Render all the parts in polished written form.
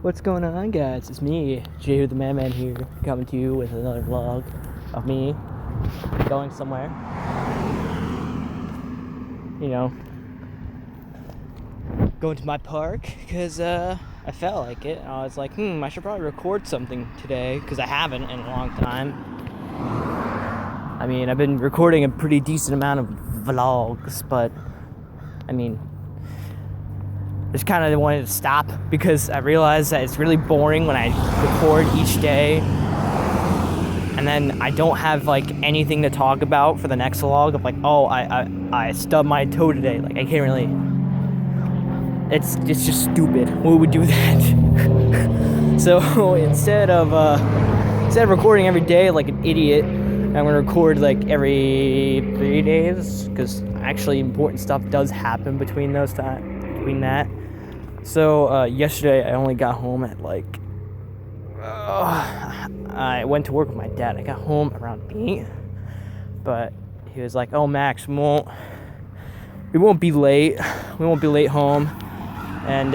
What's going on, guys? It's me, Jay the Man here, coming to you with another vlog of me going somewhere. You know, going to my park because I felt like it. I was like, I should probably record something today because I haven't in a long time. I mean, I've been recording a pretty decent amount of vlogs, but I mean, just kind of wanted to stop because I realized that it's really boring when I record each day and then I don't have like anything to talk about for the next vlog of like, oh, I stubbed my toe today. Like I can't really. It's just stupid. Who would do that? So instead of recording every day like an idiot, I'm gonna record like every 3 days because actually important stuff does happen between that. So yesterday I only got home at like I went to work with my dad. I got home around 8, but he was like, "Oh, Max, we won't be late. We won't be late home." And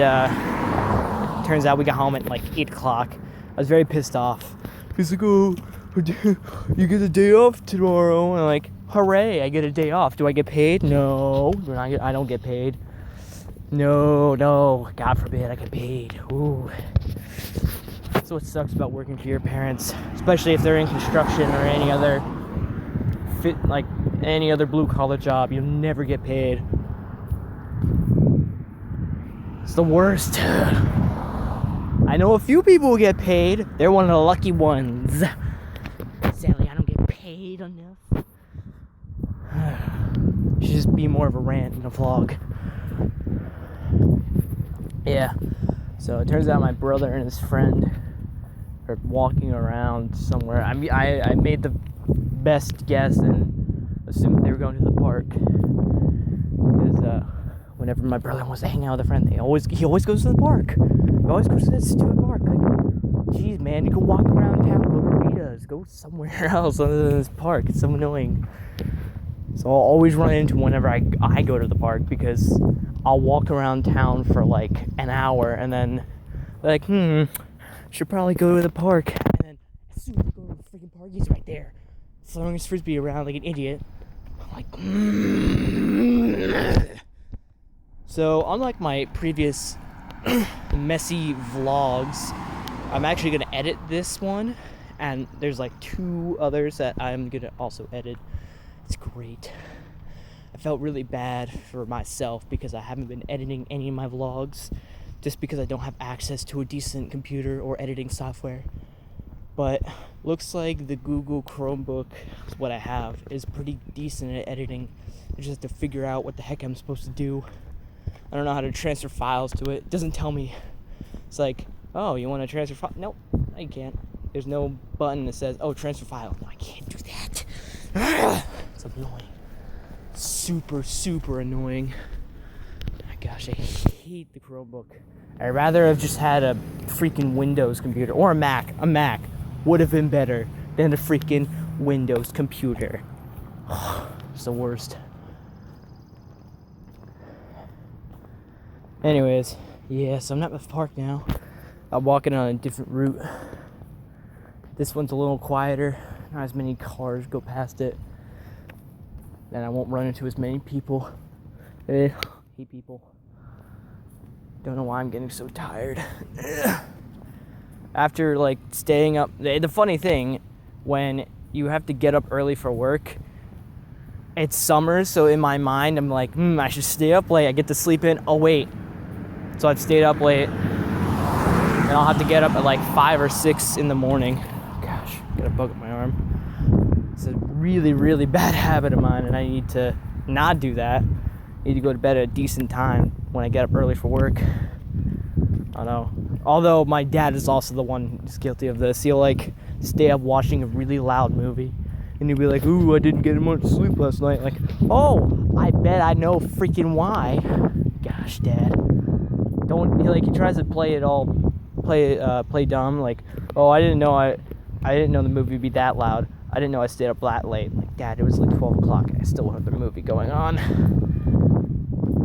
turns out we got home at like 8 o'clock. I was very pissed off. He's like, "Oh, you get a day off tomorrow." And I'm like, "Hooray! I get a day off. Do I get paid? No, I don't get paid. No, God forbid I get paid." Ooh. That's what sucks about working for your parents, especially if they're in construction or any other blue collar job. You'll never get paid. It's the worst. I know a few people who get paid. They're one of the lucky ones. Sadly, I don't get paid enough. Should just be more of a rant in a vlog. Yeah, so it turns out my brother and his friend are walking around somewhere. I mean, I made the best guess and assumed they were going to the park. Because whenever my brother wants to hang out with a friend, he always goes to the park. He always goes to that stupid park. Like, geez, man, you can walk around town, go to Rita's, go somewhere else other than this park. It's so annoying. So I'll always run into whenever I go to the park because I'll walk around town for like an hour and then like, should probably go to the park. And then as soon as I go to the freaking park, he's right there, throwing his frisbee around like an idiot. I'm like, So unlike my previous messy vlogs, I'm actually gonna edit this one, and there's like 2 others that I'm gonna also edit. It's great. I felt really bad for myself because I haven't been editing any of my vlogs just because I don't have access to a decent computer or editing software. But looks like the Google Chromebook, what I have, is pretty decent at editing. I just have to figure out what the heck I'm supposed to do. I don't know how to transfer files to it. It doesn't tell me. It's like, oh, you want to transfer file? Nope, I can't. There's no button that says, oh, transfer file. No, I can't do that. It's annoying. Super annoying. My gosh, I hate the Chromebook. I'd rather have just had a freaking Windows computer or a Mac. A Mac would have been better than a freaking Windows computer. It's the worst. Anyways, so I'm at the park now. I'm walking on a different route. This one's a little quieter. Not as many cars go past it. Then I won't run into as many people. Hate people. Don't know why I'm getting so tired. After like staying up, the funny thing, when you have to get up early for work, it's summer, so in my mind I'm like, I should stay up late. I get to sleep in. Oh wait, so I've stayed up late, and I'll have to get up at like 5 or 6 in the morning. Gosh, got a bug up my arm. It's a really bad habit of mine, and I need to not do that. I need to go to bed at a decent time when I get up early for work. I don't know. Although my dad is also the one who's guilty of this. He'll like stay up watching a really loud movie, and he'll be like, "Ooh, I didn't get much sleep last night." Like, oh, I bet I know freaking why. Gosh, Dad. He tries to play dumb. Like, oh, I didn't know the movie would be that loud. I didn't know I stayed up that late. Like, Dad, it was like 12 o'clock. I still have the movie going on.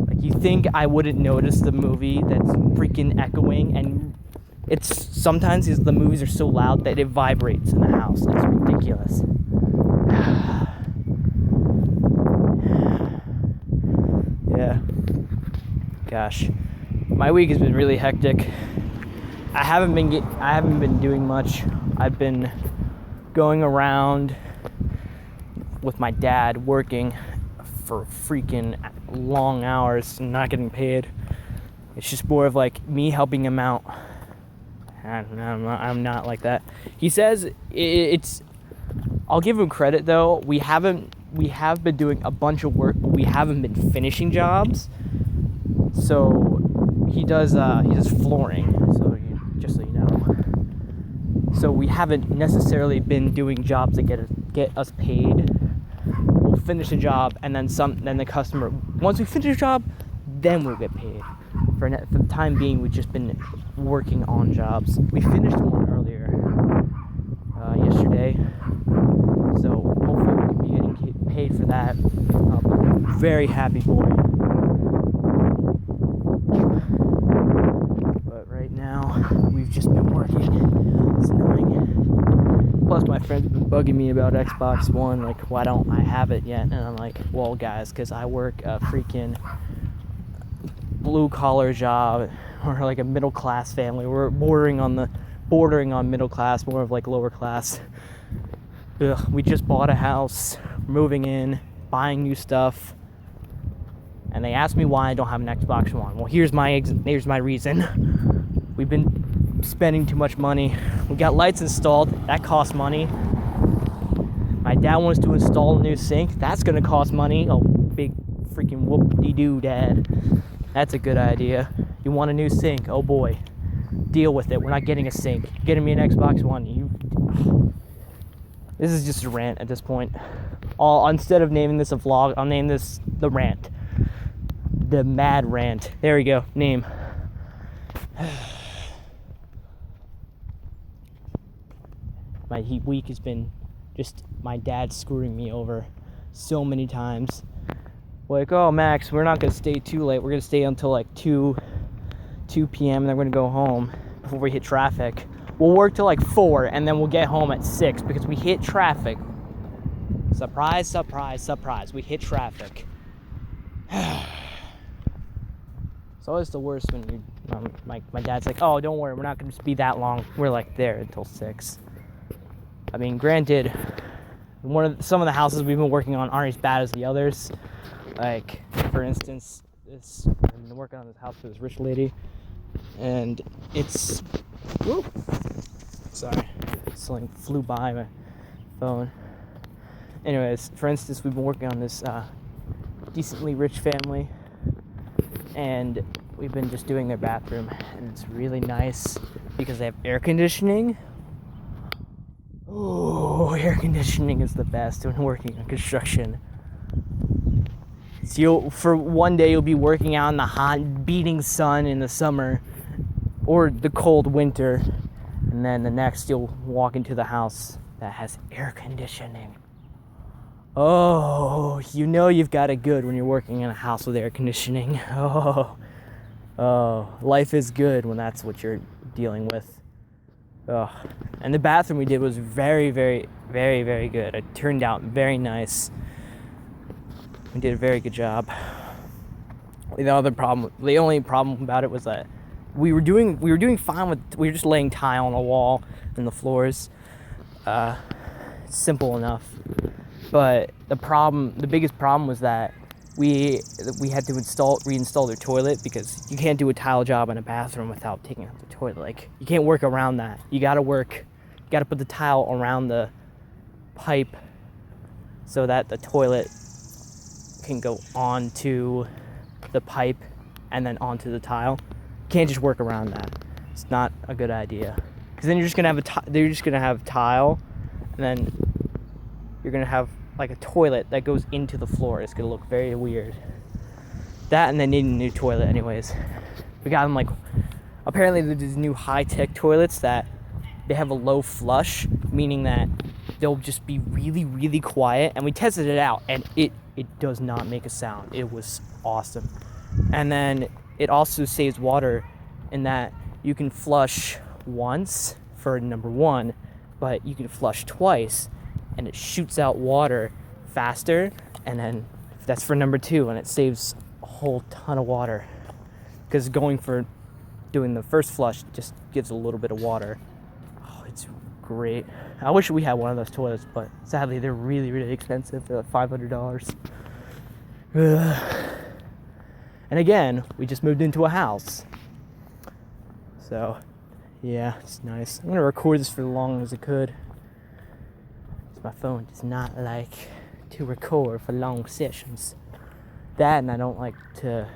Like, you think I wouldn't notice the movie that's freaking echoing and sometimes the movies are so loud that it vibrates in the house. It's ridiculous. Yeah. Gosh, my week has been really hectic. I haven't been doing much. I've been going around with my dad working for freaking long hours and not getting paid. It's just more of like me helping him out. I'm not like that. He says it's. I'll give him credit though. We have been doing a bunch of work, but we haven't been finishing jobs. So he does flooring. So just so you know. So we haven't necessarily been doing jobs that get us paid. We'll finish a job and then the customer. Once we finish a job, then we'll get paid. For the time being, we've just been working on jobs. We finished one earlier yesterday, so hopefully we can be getting paid for that. I'm a very happy boy. But right now, we've just been working. It's annoying. Plus, my friends have been bugging me about Xbox One, like, why don't I have it yet? And I'm like, well, guys, because I work a freaking blue-collar job, or like a middle-class family. We're bordering on middle class, more of like lower class. We just bought a house, moving in, buying new stuff, and they asked me why I don't have an Xbox One. Well, here's my reason. We've been spending too much money. We got lights installed. That costs money. My dad wants to install a new sink. That's gonna cost money. Oh, big freaking whoop-de-doo, Dad. That's a good idea. You want a new sink? Oh boy. Deal with it. We're not getting a sink. You're getting me an Xbox One. This is just a rant at this point. Instead of naming this a vlog, I'll name this the rant. The mad rant. There we go. Name. My week has been just my dad screwing me over so many times. Like, oh, Max, we're not going to stay too late. We're going to stay until like 2 p.m. and then we're going to go home before we hit traffic. We'll work till like 4 and then we'll get home at 6 because we hit traffic. Surprise, surprise, surprise. We hit traffic. It's always the worst when my dad's like, oh, don't worry, we're not going to be that long. We're like there until 6. I mean, granted, some of the houses we've been working on aren't as bad as the others. Like, for instance, I've been working on this house for this rich lady, and it's, whoop, sorry, something flew by my phone. Anyways, for instance, we've been working on this decently rich family, and we've been just doing their bathroom, and it's really nice because they have air conditioning. Oh, air conditioning is the best when working on construction. So for one day you'll be working out in the hot, beating sun in the summer or the cold winter, and then the next you'll walk into the house that has air conditioning. Oh, you know you've got it good when you're working in a house with air conditioning. Oh, life is good when that's what you're dealing with. Oh, and the bathroom we did was very, very, very, very good. It turned out very nice. We did a very good job. The only problem about it was that we were doing fine we were just laying tile on the wall and the floors. Simple enough. But the biggest problem was that we had to reinstall their toilet because you can't do a tile job in a bathroom without taking out the toilet. Like, you can't work around that. You gotta put the tile around the pipe so that the toilet can go onto the pipe and then onto the tile. You can't just work around that. It's not a good idea. Because then you're just gonna have tile, and then you're gonna have like a toilet that goes into the floor. It's gonna look very weird. That, and they need a new toilet anyways. We got them apparently there's these new high-tech toilets that they have a low flush, meaning that they'll just be really, really quiet. And we tested it out, and it does not make a sound. It was awesome. And then it also saves water in that you can flush once for number 1, but you can flush twice and it shoots out water faster, and then that's for number 2, and it saves a whole ton of water, because doing the first flush just gives a little bit of water. Oh, it's great. I wish we had one of those toilets, but sadly they're really, really expensive. They're like $500. And again, we just moved into a house, so yeah, it's nice. I'm gonna record this for as long as I could. My phone does not like to record for long sessions. That, and I don't like to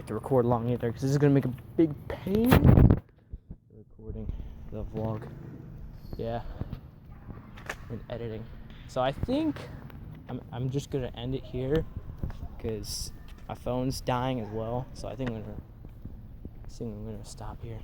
record long either, because this is gonna make a big pain. Recording the vlog, yeah, and editing. So I think I'm just gonna end it here, because my phone's dying as well. So I think I'm gonna stop here.